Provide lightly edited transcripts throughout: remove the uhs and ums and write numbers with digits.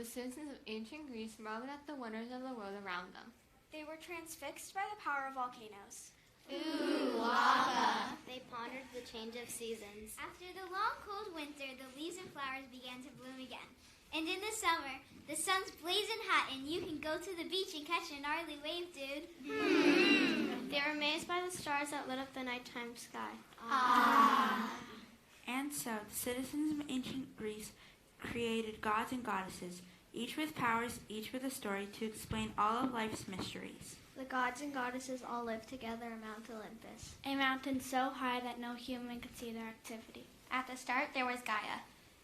the citizens of ancient Greece marveled at the wonders of the world around them. They were transfixed by the power of volcanoes. Ooh, lava! They pondered the change of seasons. After the long, cold winter, the leaves and flowers began to bloom again. And in the summer, the sun's blazing hot, and you can go to the beach and catch a gnarly wave, dude. They were amazed by the stars that lit up the nighttime sky. And so, the citizens of ancient Greece created gods and goddesses, each with powers, each with a story to explain all of life's mysteries. The gods and goddesses all lived together on Mount Olympus, a mountain so high that no human could see their activity. At the start, there was Gaia.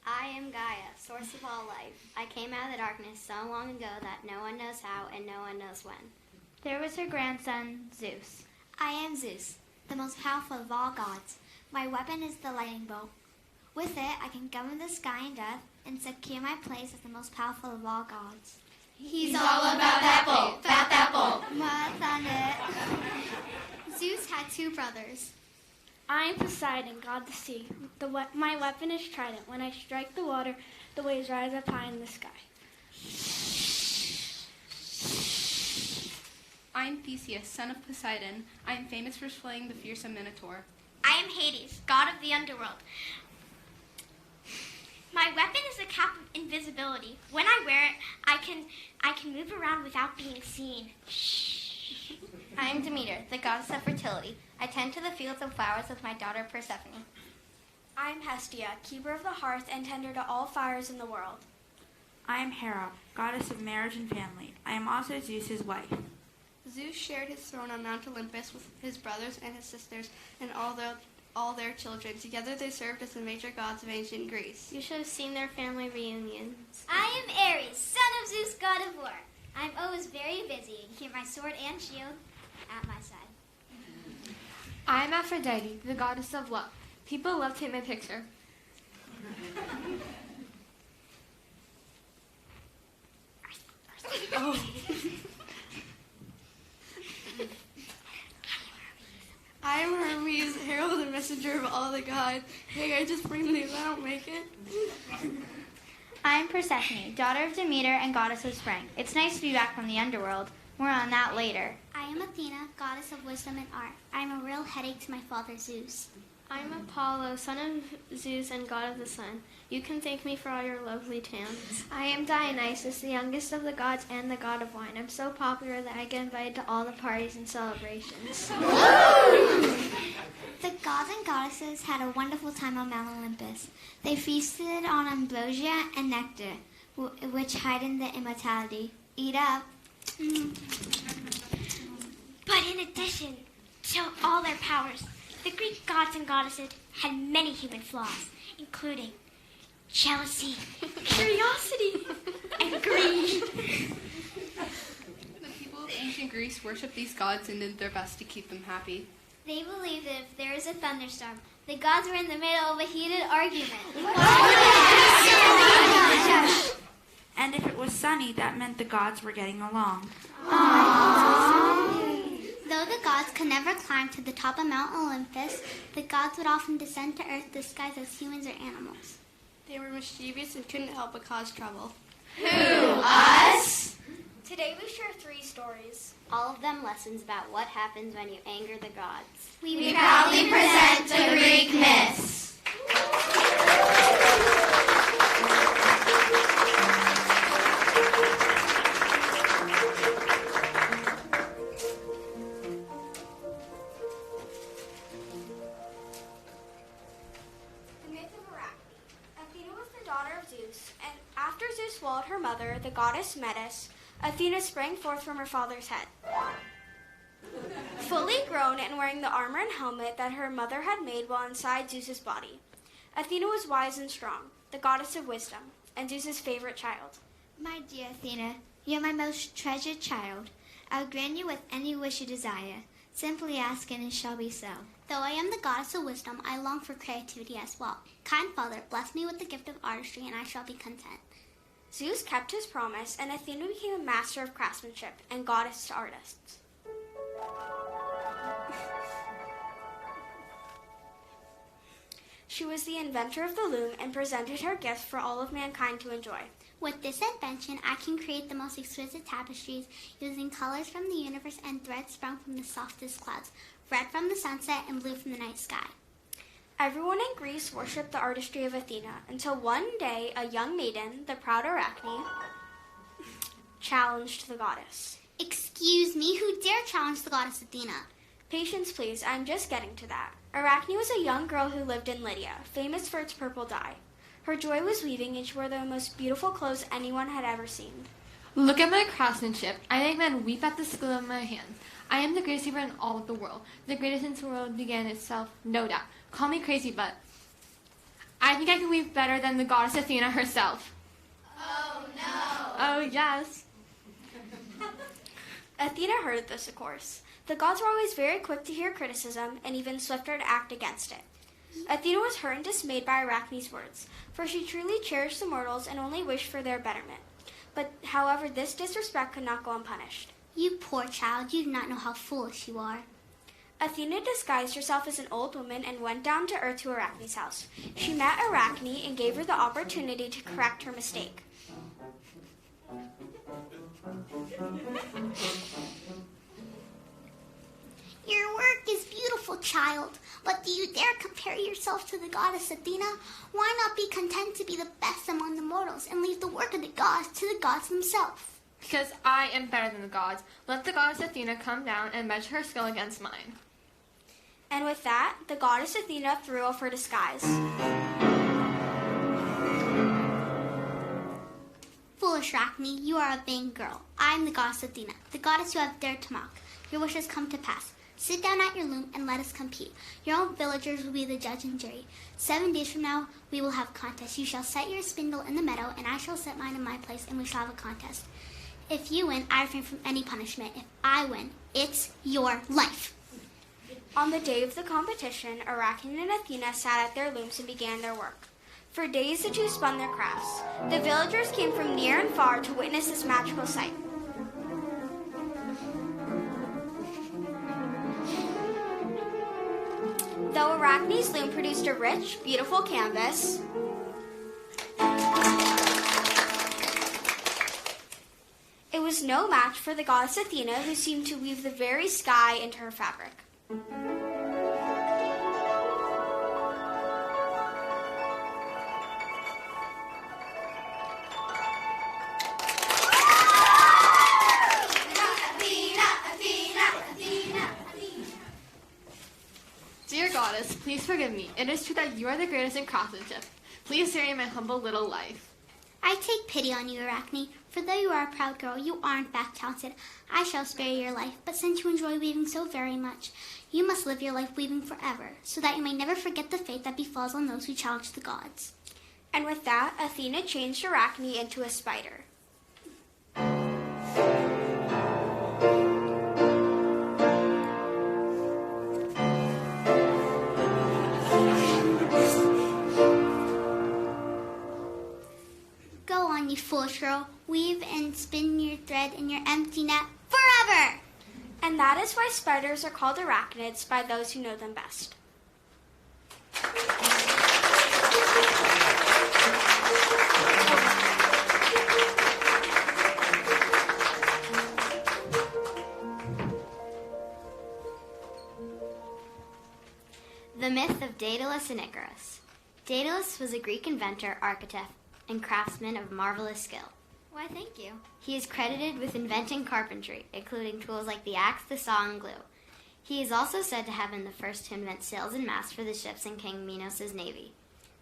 I am Gaia, source of all life. I came out of the darkness so long ago that no one knows how and no one knows when. There was her grandson, Zeus. I am Zeus, the most powerful of all gods. My weapon is the lightning bolt. With it, I can govern the sky and earth and secure my place as the most powerful of all gods. He's all about that bolt, about that bolt. What's on it? Zeus had two brothers. I am Poseidon, god the sea. My weapon is trident. When I strike the water, the waves rise up high in the sky. I am Theseus, son of Poseidon. I am famous for slaying the fearsome Minotaur. I am Hades, god of the underworld. My weapon is a cap of invisibility. When I wear it, I can move around without being seen. I am Demeter, the goddess of fertility. I tend to the fields and flowers with my daughter Persephone. I am Hestia, keeper of the hearth and tender to all fires in the world. I am Hera, goddess of marriage and family. I am also Zeus's wife. Zeus shared his throne on Mount Olympus with his brothers and his sisters and all their children. Together they served as the major gods of ancient Greece. You should have seen their family reunions. I am Ares, son of Zeus, god of war. I'm always very busy and keep my sword and shield at my side. I am Aphrodite, the goddess of love. People love to take my picture. Oh. I am Hermes, herald and messenger of all the gods. Hey, I just bring the news, I don't make it. I am Persephone, daughter of Demeter and goddess of spring. It's nice to be back from the underworld. More on that later. I am Athena, goddess of wisdom and art. I am a real headache to my father Zeus. I'm Apollo, son of Zeus and god of the sun. You can thank me for all your lovely tans. I am Dionysus, the youngest of the gods and the god of wine. I'm so popular that I get invited to all the parties and celebrations. The gods and goddesses had a wonderful time on Mount Olympus. They feasted on ambrosia and nectar, which heightened their immortality. Eat up. But in addition to all their powers, the Greek gods and goddesses had many human flaws, including jealousy, curiosity, and greed. The people of ancient Greece worshipped these gods and did their best to keep them happy. They believed that if there was a thunderstorm, the gods were in the middle of a heated argument. And if it was sunny, that meant the gods were getting along. Though the gods could never climb to the top of Mount Olympus, the gods would often descend to earth disguised as humans or animals. They were mischievous and couldn't help but cause trouble. Who, us? Today we share 3 stories. All of them lessons about what happens when you anger the gods. We proudly present the Greek myths. Zeus swallowed her mother, the goddess Metis, Athena sprang forth from her father's head. Fully grown and wearing the armor and helmet that her mother had made while inside Zeus's body, Athena was wise and strong, the goddess of wisdom, and Zeus's favorite child. My dear Athena, you're my most treasured child. I'll grant you with any wish you desire. Simply ask and it shall be so. Though I am the goddess of wisdom, I long for creativity as well. Kind Father, bless me with the gift of artistry and I shall be content. Zeus kept his promise, and Athena became a master of craftsmanship and goddess to artists. She was the inventor of the loom and presented her gifts for all of mankind to enjoy. With this invention, I can create the most exquisite tapestries using colors from the universe and threads sprung from the softest clouds, red from the sunset and blue from the night sky. Everyone in Greece worshipped the artistry of Athena until one day a young maiden, the proud Arachne, challenged the goddess. Excuse me, who dare challenge the goddess Athena? Patience, please. I'm just getting to that. Arachne was a young girl who lived in Lydia, famous for its purple dye. Her joy was weaving, and she wore the most beautiful clothes anyone had ever seen. Look at my craftsmanship. I make men weep at the skill of my hands. I am the greatest weaver in all of the world. The greatest since the world began itself, no doubt. Call me crazy, but I think I can weave better than the goddess Athena herself. Oh, no. Oh, yes. Athena heard this, of course. The gods were always very quick to hear criticism and even swifter to act against it. Athena was hurt and dismayed by Arachne's words, for she truly cherished the mortals and only wished for their betterment. But, however, this disrespect could not go unpunished. You poor child, you do not know how foolish you are. Athena disguised herself as an old woman and went down to earth to Arachne's house. She met Arachne and gave her the opportunity to correct her mistake. Your work is beautiful, child, but do you dare compare yourself to the goddess Athena? Why not be content to be the best among the mortals and leave the work of the gods to the gods themselves? Because I am better than the gods. Let the goddess Athena come down and measure her skill against mine. And with that, the goddess Athena threw off her disguise. Foolish Arachne, you are a vain girl. I am the goddess Athena, the goddess you have dared to mock. Your wishes come to pass. Sit down at your loom and let us compete. Your own villagers will be the judge and jury. 7 days from now, we will have a contest. You shall set your spindle in the meadow, and I shall set mine in my place, and we shall have a contest. If you win, I refrain from any punishment. If I win, it's your life. On the day of the competition, Arachne and Athena sat at their looms and began their work. For days the two spun their crafts. The villagers came from near and far to witness this magical sight. Though Arachne's loom produced a rich, beautiful canvas, it was no match for the goddess Athena, who seemed to weave the very sky into her fabric. Dear goddess, please forgive me. It is true that you are the greatest in craftsmanship. Please spare me my humble little life. I take pity on you, Arachne, for though you are a proud girl, you are in fact talented. I shall spare your life, but since you enjoy weaving so very much, you must live your life weaving forever, so that you may never forget the fate that befalls on those who challenge the gods. And with that, Athena changed Arachne into a spider. Go on, you foolish girl. Weave and spin your thread in your empty net forever! And that is why spiders are called arachnids by those who know them best. The myth of Daedalus and Icarus. Daedalus was a Greek inventor, architect, and craftsman of marvelous skill. Why, thank you. He is credited with inventing carpentry, including tools like the axe, the saw, and glue. He is also said to have been the first to invent sails and masts for the ships in King Minos' navy.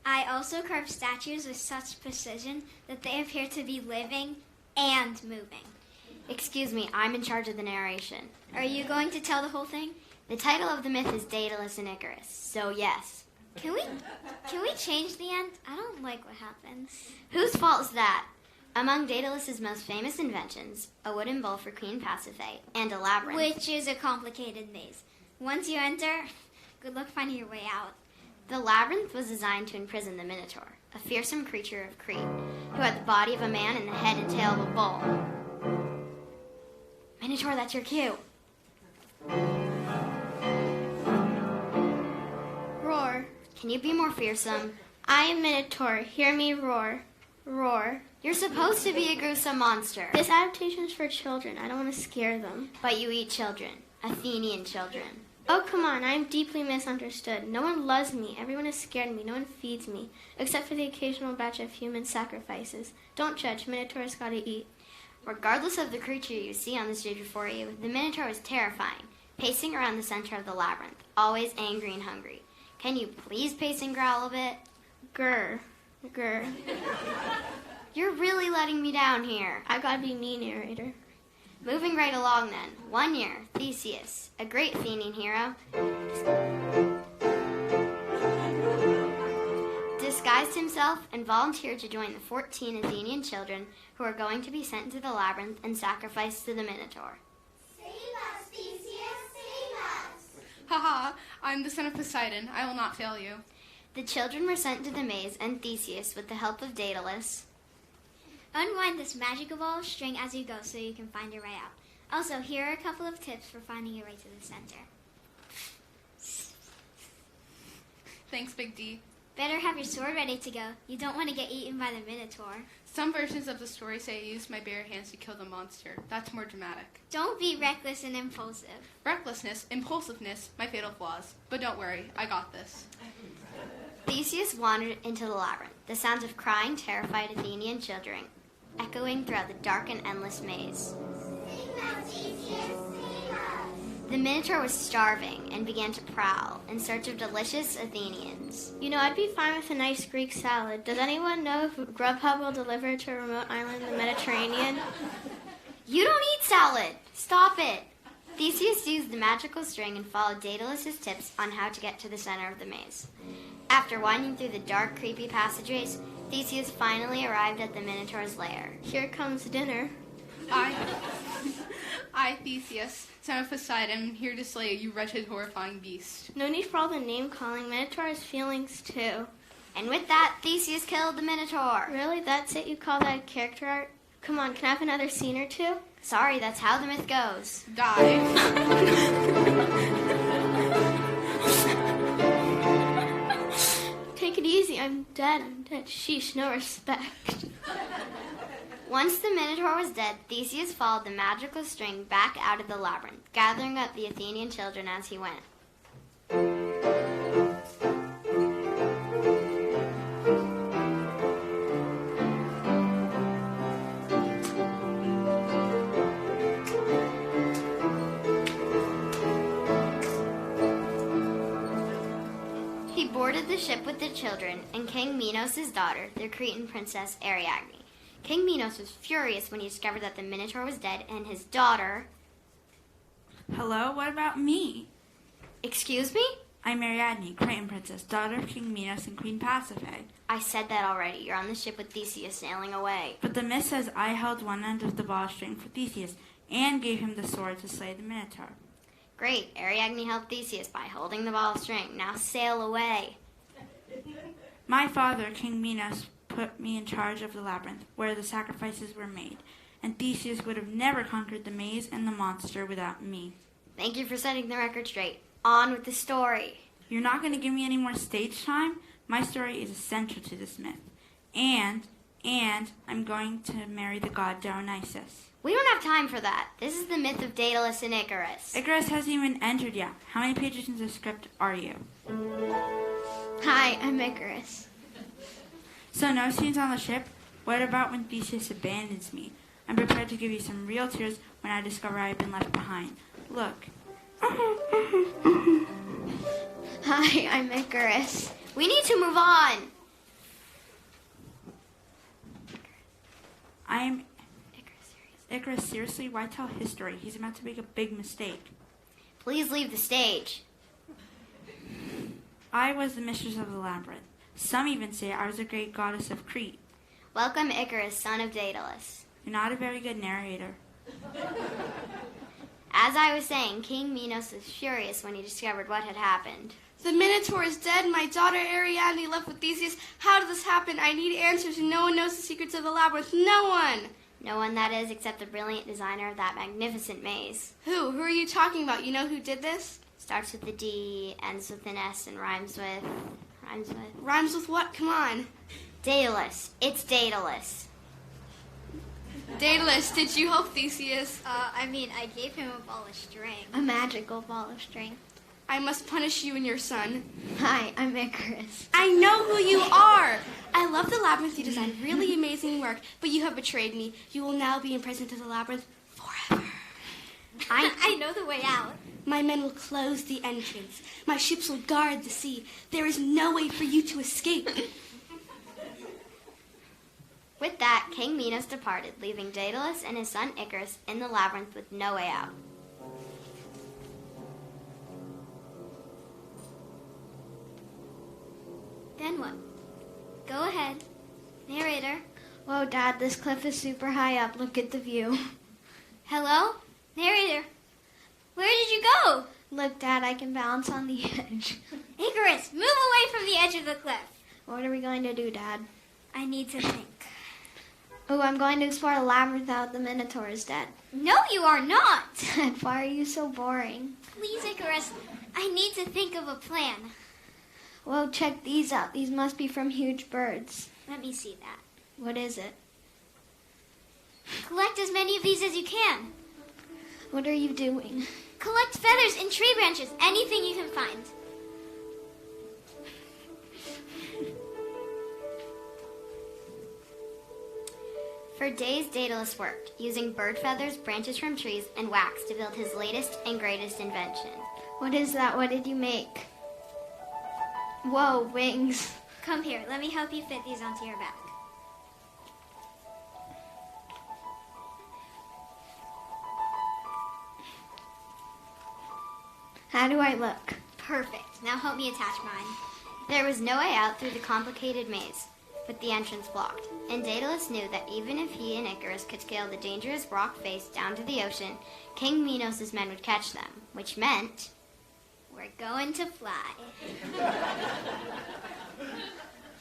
I also carved statues with such precision that they appear to be living and moving. Excuse me, I'm in charge of the narration. Are you going to tell the whole thing? The title of the myth is Daedalus and Icarus, so yes. Can we change the end? I don't like what happens. Whose fault is that? Among Daedalus' most famous inventions, a wooden bowl for Queen Persephone and a labyrinth. Which is a complicated maze. Once you enter, good luck finding your way out. The labyrinth was designed to imprison the Minotaur, a fearsome creature of Crete, who had the body of a man and the head and tail of a bull. Minotaur, that's your cue. Roar. Can you be more fearsome? I am Minotaur. Hear me roar. Roar. You're supposed to be a gruesome monster. This adaptation is for children. I don't want to scare them. But you eat children. Athenian children. Oh, come on. I am deeply misunderstood. No one loves me. Everyone is scared of me. No one feeds me, except for the occasional batch of human sacrifices. Don't judge. Minotaurs gotta eat. Regardless of the creature you see on the stage before you, the Minotaur is terrifying, pacing around the center of the labyrinth, always angry and hungry. Can you please pace and growl a bit? Grr. Grr. You're really letting me down here. I gotta be me, narrator. Moving right along then. 1 year, Theseus, a great Athenian hero, disguised himself and volunteered to join the 14 Athenian children who are going to be sent into the labyrinth and sacrificed to the Minotaur. Save us, Theseus, save us! Haha, I'm the son of Poseidon. I will not fail you. The children were sent to the maze, and Theseus, with the help of Daedalus, Unwind this magical ball of string as you go so you can find your way out. Also, here are a couple of tips for finding your way to the center. Thanks, Big D. Better have your sword ready to go. You don't want to get eaten by the Minotaur. Some versions of the story say I used my bare hands to kill the monster. That's more dramatic. Don't be reckless and impulsive. Recklessness, impulsiveness, my fatal flaws. But don't worry, I got this. Theseus wandered into the labyrinth, the sounds of crying, terrified Athenian children echoing throughout the dark and endless maze. The Minotaur was starving and began to prowl in search of delicious Athenians. You know, I'd be fine with a nice Greek salad. Does anyone know if Grubhub will deliver it to a remote island in the Mediterranean? You don't eat salad! Stop it! Theseus used the magical string and followed Daedalus' tips on how to get to the center of the maze. After winding through the dark, creepy passageways, Theseus finally arrived at the Minotaur's lair. Here comes dinner. I, Theseus, son of Poseidon, am here to slay you wretched, horrifying beast. No need for all the name-calling. Minotaur has feelings, too. And with that, Theseus killed the Minotaur. Really? That's it? You call that character art? Come on, can I have another scene or two? Sorry, that's how the myth goes. Die. Take it easy. I'm dead. Sheesh, no respect. Once the Minotaur was dead, Theseus followed the magical string back out of the labyrinth, gathering up the Athenian children as he went. He boarded the ship with the children and King Minos' daughter, the Cretan princess Ariadne. King Minos was furious when he discovered that the Minotaur was dead and his daughter... Hello, what about me? Excuse me? I'm Ariadne, Cretan princess, daughter of King Minos and Queen Persephone. I said that already. You're on the ship with Theseus sailing away. But the myth says I held one end of the bowstring for Theseus and gave him the sword to slay the Minotaur. Great. Ariadne helped Theseus by holding the ball of string. Now sail away. My father, King Minos, put me in charge of the labyrinth, where the sacrifices were made, and Theseus would have never conquered the maze and the monster without me. Thank you for setting the record straight. On with the story. You're not going to give me any more stage time? My story is essential to this myth. And I'm going to marry the god Dionysus. We don't have time for that. This is the myth of Daedalus and Icarus. Icarus hasn't even entered yet. How many pages in the script are you? Hi, I'm Icarus. So no scenes on the ship? What about when Theseus abandons me? I'm prepared to give you some real tears when I discover I have been left behind. Look. Hi, I'm Icarus. We need to move on. I am Icarus, seriously? Why tell his story? He's about to make a big mistake. Please leave the stage. I was the mistress of the labyrinth. Some even say I was a great goddess of Crete. Welcome, Icarus, son of Daedalus. You're not a very good narrator. As I was saying, King Minos was furious when he discovered what had happened. The Minotaur is dead. My daughter Ariadne left with Theseus. How did this happen? I need answers, and no one knows the secrets of the labyrinth. No one! No one, that is, except the brilliant designer of that magnificent maze. Who? Who are you talking about? You know who did this? Starts with a D, ends with an S, and rhymes with... Rhymes with what? Come on. Daedalus. It's Daedalus. Daedalus, did you help Theseus? I gave him a ball of string. A magical ball of string. I must punish you and your son. Hi, I'm Icarus. I know who you are. I love the labyrinth you designed. Really amazing work. But you have betrayed me. You will now be imprisoned in the labyrinth forever. I know the way out. My men will close the entrance. My ships will guard the sea. There is no way for you to escape. With that, King Minos departed, leaving Daedalus and his son Icarus in the labyrinth with no way out. Then what? Go ahead. Narrator. Whoa, Dad, this cliff is super high up. Look at the view. Hello? Narrator. Where did you go? Look, Dad, I can balance on the edge. Icarus, move away from the edge of the cliff. What are we going to do, Dad? I need to think. Oh, I'm going to explore the labyrinth now that the Minotaur is dead. No, you are not. Dad, why are you so boring? Please, Icarus, I need to think of a plan. Whoa, check these out. These must be from huge birds. Let me see that. What is it? Collect as many of these as you can. What are you doing? Collect feathers and tree branches, anything you can find. For days, Daedalus worked, using bird feathers, branches from trees, and wax to build his latest and greatest invention. What is that? What did you make? Whoa, wings. Come here, let me help you fit these onto your back. How do I look? Perfect. Now help me attach mine. There was no way out through the complicated maze, with the entrance blocked, and Daedalus knew that even if he and Icarus could scale the dangerous rock face down to the ocean, King Minos' men would catch them, which meant... We're going to fly.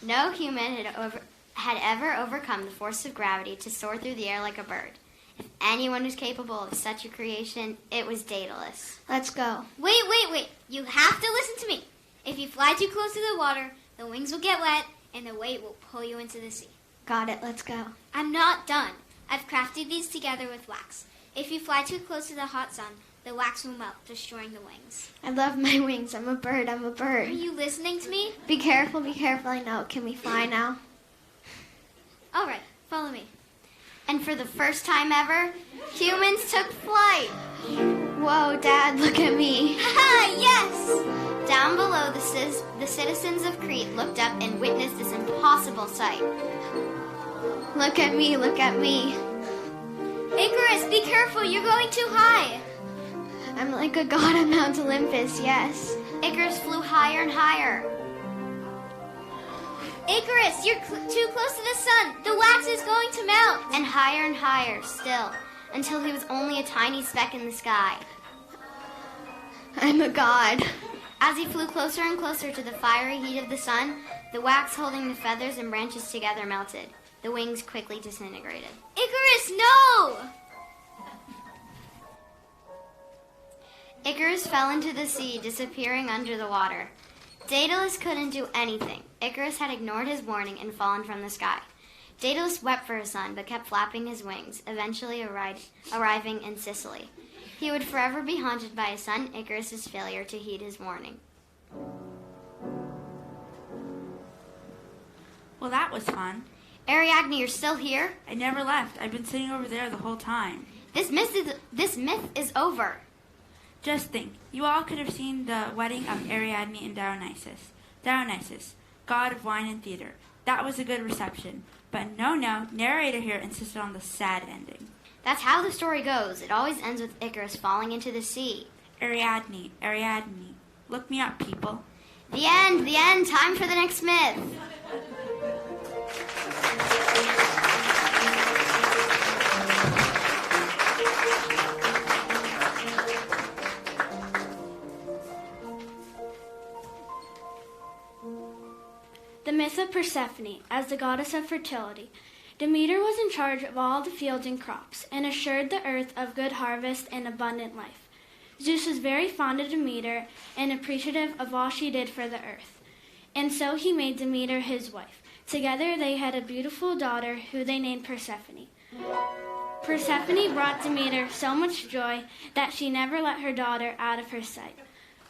No human had ever overcome the force of gravity to soar through the air like a bird. If anyone was capable of such a creation, it was Daedalus. Let's go. Wait. You have to listen to me. If you fly too close to the water, the wings will get wet, and the weight will pull you into the sea. Got it. Let's go. I'm not done. I've crafted these together with wax. If you fly too close to the hot sun, the wax will melt, destroying the wings. I love my wings. I'm a bird. Are you listening to me? Be careful. I know. Can we fly now? All right, follow me. And for the first time ever, humans took flight. Whoa, Dad, look at me. Haha, yes! Down below, the citizens of Crete looked up and witnessed this impossible sight. Look at me. Icarus, be careful, you're going too high. I'm like a god on Mount Olympus, yes. Icarus flew higher and higher. Icarus, you're too close to the sun. The wax is going to melt. And higher still, until he was only a tiny speck in the sky. I'm a god. As he flew closer and closer to the fiery heat of the sun, the wax holding the feathers and branches together melted. The wings quickly disintegrated. Icarus, no! Icarus fell into the sea, disappearing under the water. Daedalus couldn't do anything. Icarus had ignored his warning and fallen from the sky. Daedalus wept for his son, but kept flapping his wings, eventually arriving in Sicily. He would forever be haunted by his son Icarus' failure to heed his warning. Well, that was fun. Ariadne, you're still here? I never left. I've been sitting over there the whole time. This myth is over. Just think, you all could have seen the wedding of Ariadne and Dionysus. Dionysus, god of wine and theater. That was a good reception. But no, narrator here insisted on the sad ending. That's how the story goes. It always ends with Icarus falling into the sea. Ariadne. Look me up, people. The end. Time for the next myth. The myth of Persephone, as the goddess of fertility. Demeter was in charge of all the fields and crops, and assured the earth of good harvest and abundant life. Zeus was very fond of Demeter and appreciative of all she did for the earth, and so he made Demeter his wife. Together they had a beautiful daughter who they named Persephone. Persephone brought Demeter so much joy that she never let her daughter out of her sight.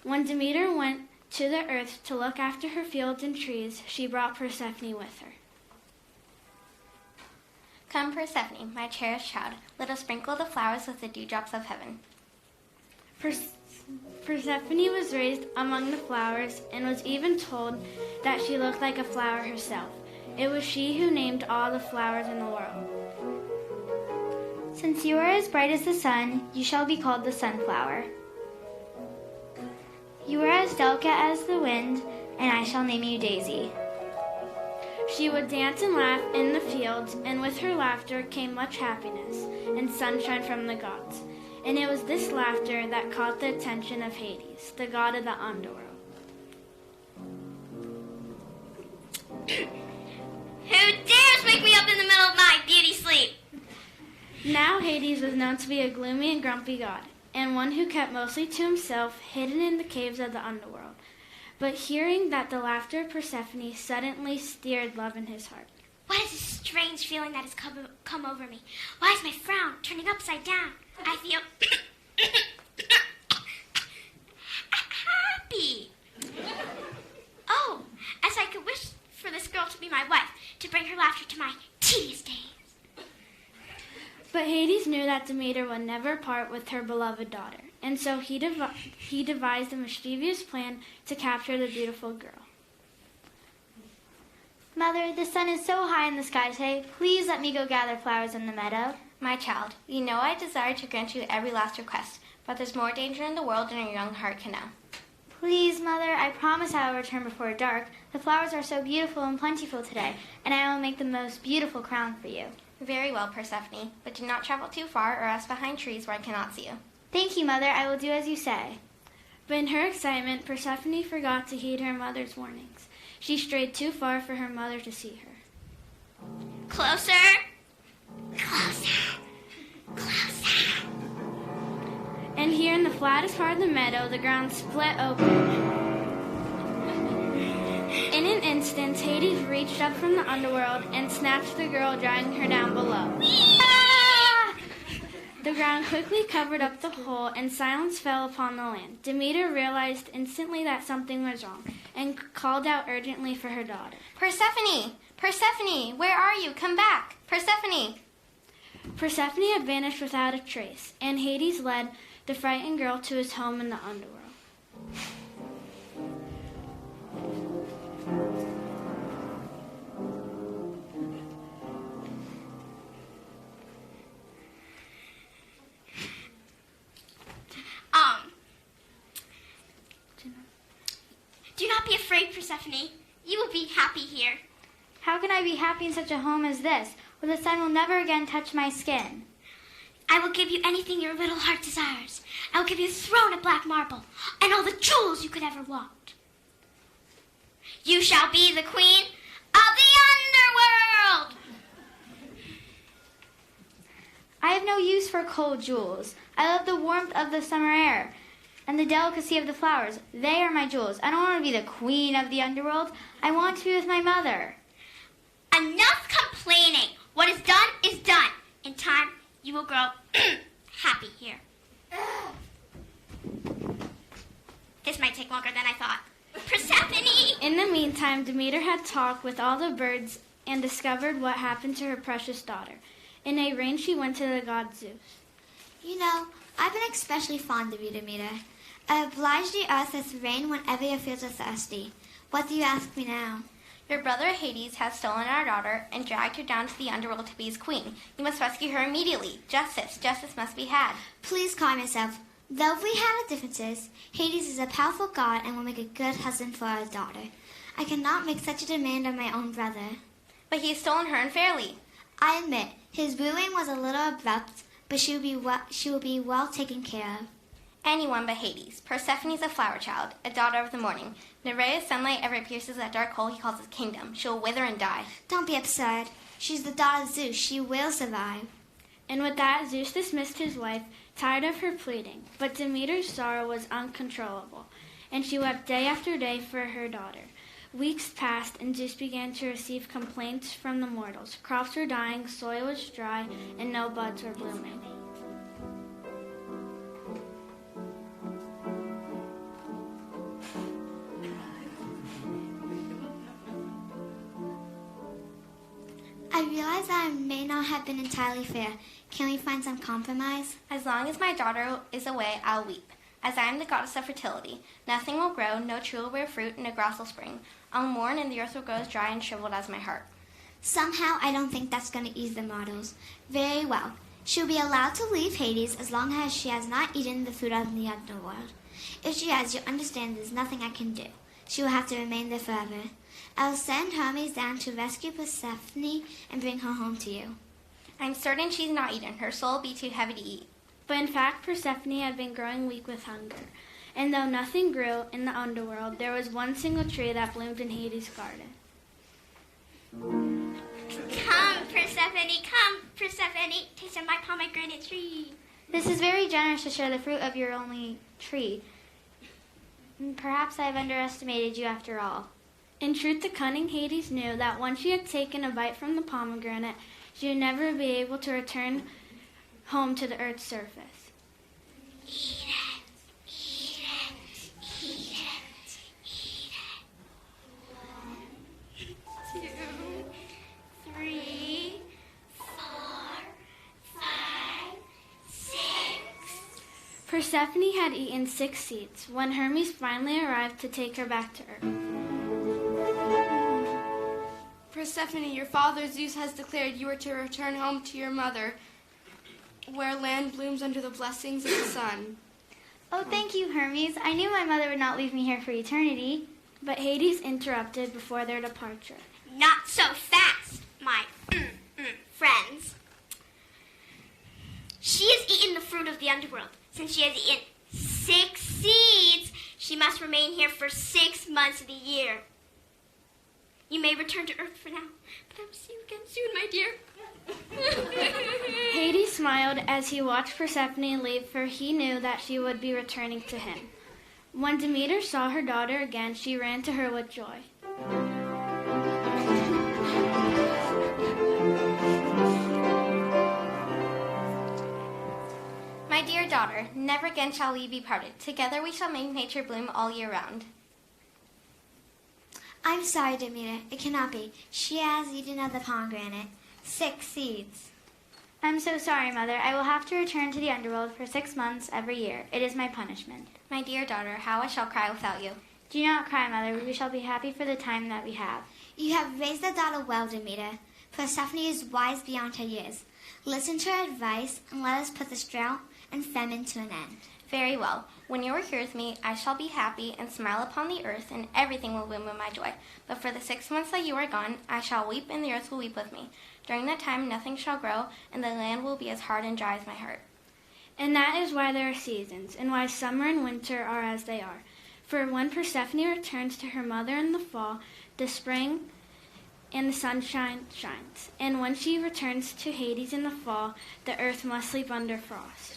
When Demeter went to the earth to look after her fields and trees, she brought Persephone with her. Come, Persephone, my cherished child, let us sprinkle the flowers with the dewdrops of heaven. Persephone was raised among the flowers and was even told that she looked like a flower herself. It was she who named all the flowers in the world. Since you are as bright as the sun, you shall be called the sunflower. You are as delicate as the wind, and I shall name you Daisy. She would dance and laugh in the fields, and with her laughter came much happiness and sunshine from the gods. And it was this laughter that caught the attention of Hades, the god of the underworld. Who dares wake me up in the middle of my beauty sleep? Now Hades was known to be a gloomy and grumpy god, and one who kept mostly to himself, hidden in the caves of the underworld. But hearing that the laughter of Persephone suddenly stirred love in his heart. What is this strange feeling that has come over me? Why is my frown turning upside down? I feel happy. Oh, as I could wish for this girl to be my wife, to bring her laughter to my tedious days. But Hades knew that Demeter would never part with her beloved daughter, and so he devised a mischievous plan to capture the beautiful girl. Mother, the sun is so high in the sky today. Please let me go gather flowers in the meadow. My child, you know I desire to grant you every last request, but there's more danger in the world than your young heart can know. Please, Mother, I promise I will return before dark. The flowers are so beautiful and plentiful today, and I will make the most beautiful crown for you. Very well, Persephone, but do not travel too far or else behind trees where I cannot see you. Thank you, Mother. I will do as you say. But in her excitement, Persephone forgot to heed her mother's warnings. She strayed too far for her mother to see her. Closer. Closer. Closer. And here in the flattest part of the meadow, the ground split open. In an instant, Hades reached up from the underworld and snatched the girl, dragging her down below. Ah! The ground quickly covered up the hole, and silence fell upon the land. Demeter realized instantly that something was wrong, and called out urgently for her daughter. Persephone! Persephone! Where are you? Come back! Persephone! Persephone had vanished without a trace, and Hades led the frightened girl to his home in the underworld. Do not be afraid, Persephone. You will be happy here. How can I be happy in such a home as this, where the sun will never again touch my skin? I will give you anything your little heart desires. I will give you a throne of black marble and all the jewels you could ever want. You shall be the queen of the underworld. I have no use for cold jewels. I love the warmth of the summer air and the delicacy of the flowers. They are my jewels. I don't want to be the queen of the underworld. I want to be with my mother. Enough complaining. What is done is done. In time, you will grow happy here. This might take longer than I thought. Persephone! In the meantime, Demeter had talked with all the birds and discovered what happened to her precious daughter. In a rain, she went to the god Zeus. You know, I've been especially fond of you, Demeter. I oblige the earth with rain whenever your fields are thirsty. What do you ask me now? Your brother Hades has stolen our daughter and dragged her down to the underworld to be his queen. You must rescue her immediately. Justice must be had. Please calm yourself. Though we have our differences, Hades is a powerful god and will make a good husband for our daughter. I cannot make such a demand of my own brother. But he has stolen her unfairly. I admit, his wooing was a little abrupt, but she will be well taken care of. Anyone but Hades. Persephone is a flower child, a daughter of the morning. When a ray of sunlight ever pierces that dark hole he calls his kingdom, she will wither and die. Don't be absurd. She's the daughter of Zeus. She will survive. And with that, Zeus dismissed his wife, tired of her pleading. But Demeter's sorrow was uncontrollable, and she wept day after day for her daughter. Weeks passed, and Zeus began to receive complaints from the mortals. Crops were dying, soil was dry, and no buds were blooming. I realize that I may not have been entirely fair. Can we find some compromise? As long as my daughter is away, I'll weep. As I am the goddess of fertility, nothing will grow, no tree will bear fruit, and no grass will spring. I'll mourn, and the earth will grow as dry and shriveled as my heart. Somehow, I don't think that's going to ease the mortals. Very well. She'll be allowed to leave Hades as long as she has not eaten the food of the underworld. If she has, you'll understand there's nothing I can do. She will have to remain there forever. I'll send Hermes down to rescue Persephone and bring her home to you. I'm certain she's not eaten. Her soul will be too heavy to eat. But in fact, Persephone had been growing weak with hunger. And though nothing grew in the underworld, there was one single tree that bloomed in Hades' garden. Come, Persephone, taste of my pomegranate tree. This is very generous to share the fruit of your only tree. Perhaps I have underestimated you after all. In truth, the cunning Hades knew that once she had taken a bite from the pomegranate, she would never be able to return home to the earth's surface. Eat it, eat it, eat it, eat it. 1, 2, 3, 4, 5, 6. Persephone had eaten 6 seeds when Hermes finally arrived to take her back to earth. Persephone, your father Zeus has declared you are to return home to your mother, where land blooms under the blessings of the sun. Oh, thank you, Hermes. I knew my mother would not leave me here for eternity. But Hades interrupted before their departure. Not so fast, my friends. She has eaten the fruit of the underworld. Since she has eaten 6 seeds, she must remain here for 6 months of the year. You may return to Earth for now, but I will see you again soon, my dear. Hades smiled as he watched Persephone leave, for he knew that she would be returning to him. When Demeter saw her daughter again, she ran to her with joy. My dear daughter, never again shall we be parted. Together we shall make nature bloom all year round. I'm sorry, Demeter. It cannot be. She has eaten of the pomegranate. 6 seeds. I'm so sorry, Mother. I will have to return to the underworld for 6 months every year. It is my punishment. My dear daughter, how I shall cry without you. Do not cry, Mother. We shall be happy for the time that we have. You have raised the daughter well, Demeter. Persephone is wise beyond her years. Listen to her advice, and let us put this drought and famine to an end. Very well. When you are here with me, I shall be happy and smile upon the earth, and everything will bloom with my joy. But for the 6 months that you are gone, I shall weep, and the earth will weep with me. During that time, nothing shall grow, and the land will be as hard and dry as my heart. And that is why there are seasons, and why summer and winter are as they are. For when Persephone returns to her mother in the fall, the spring and the sunshine shines. And when she returns to Hades in the fall, the earth must sleep under frost.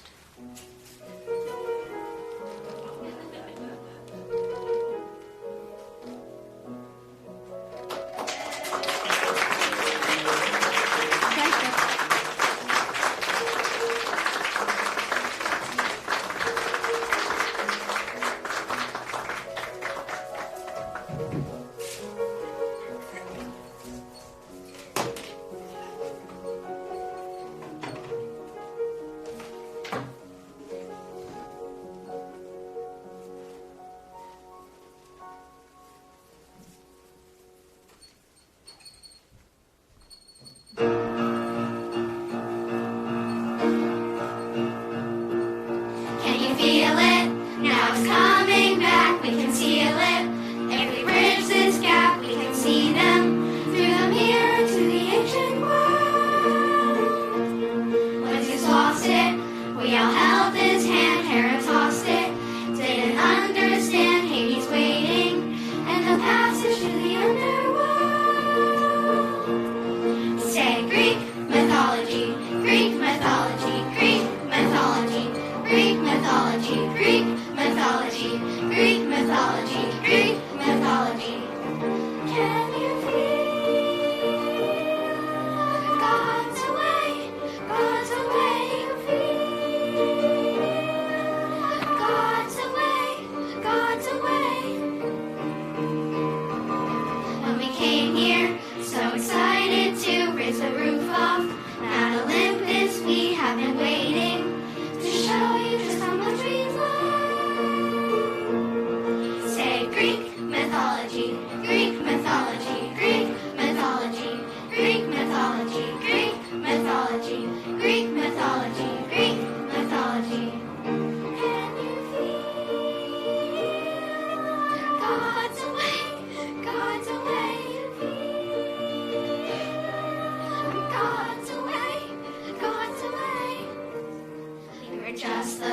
Greek mythology, Greek mythology. just the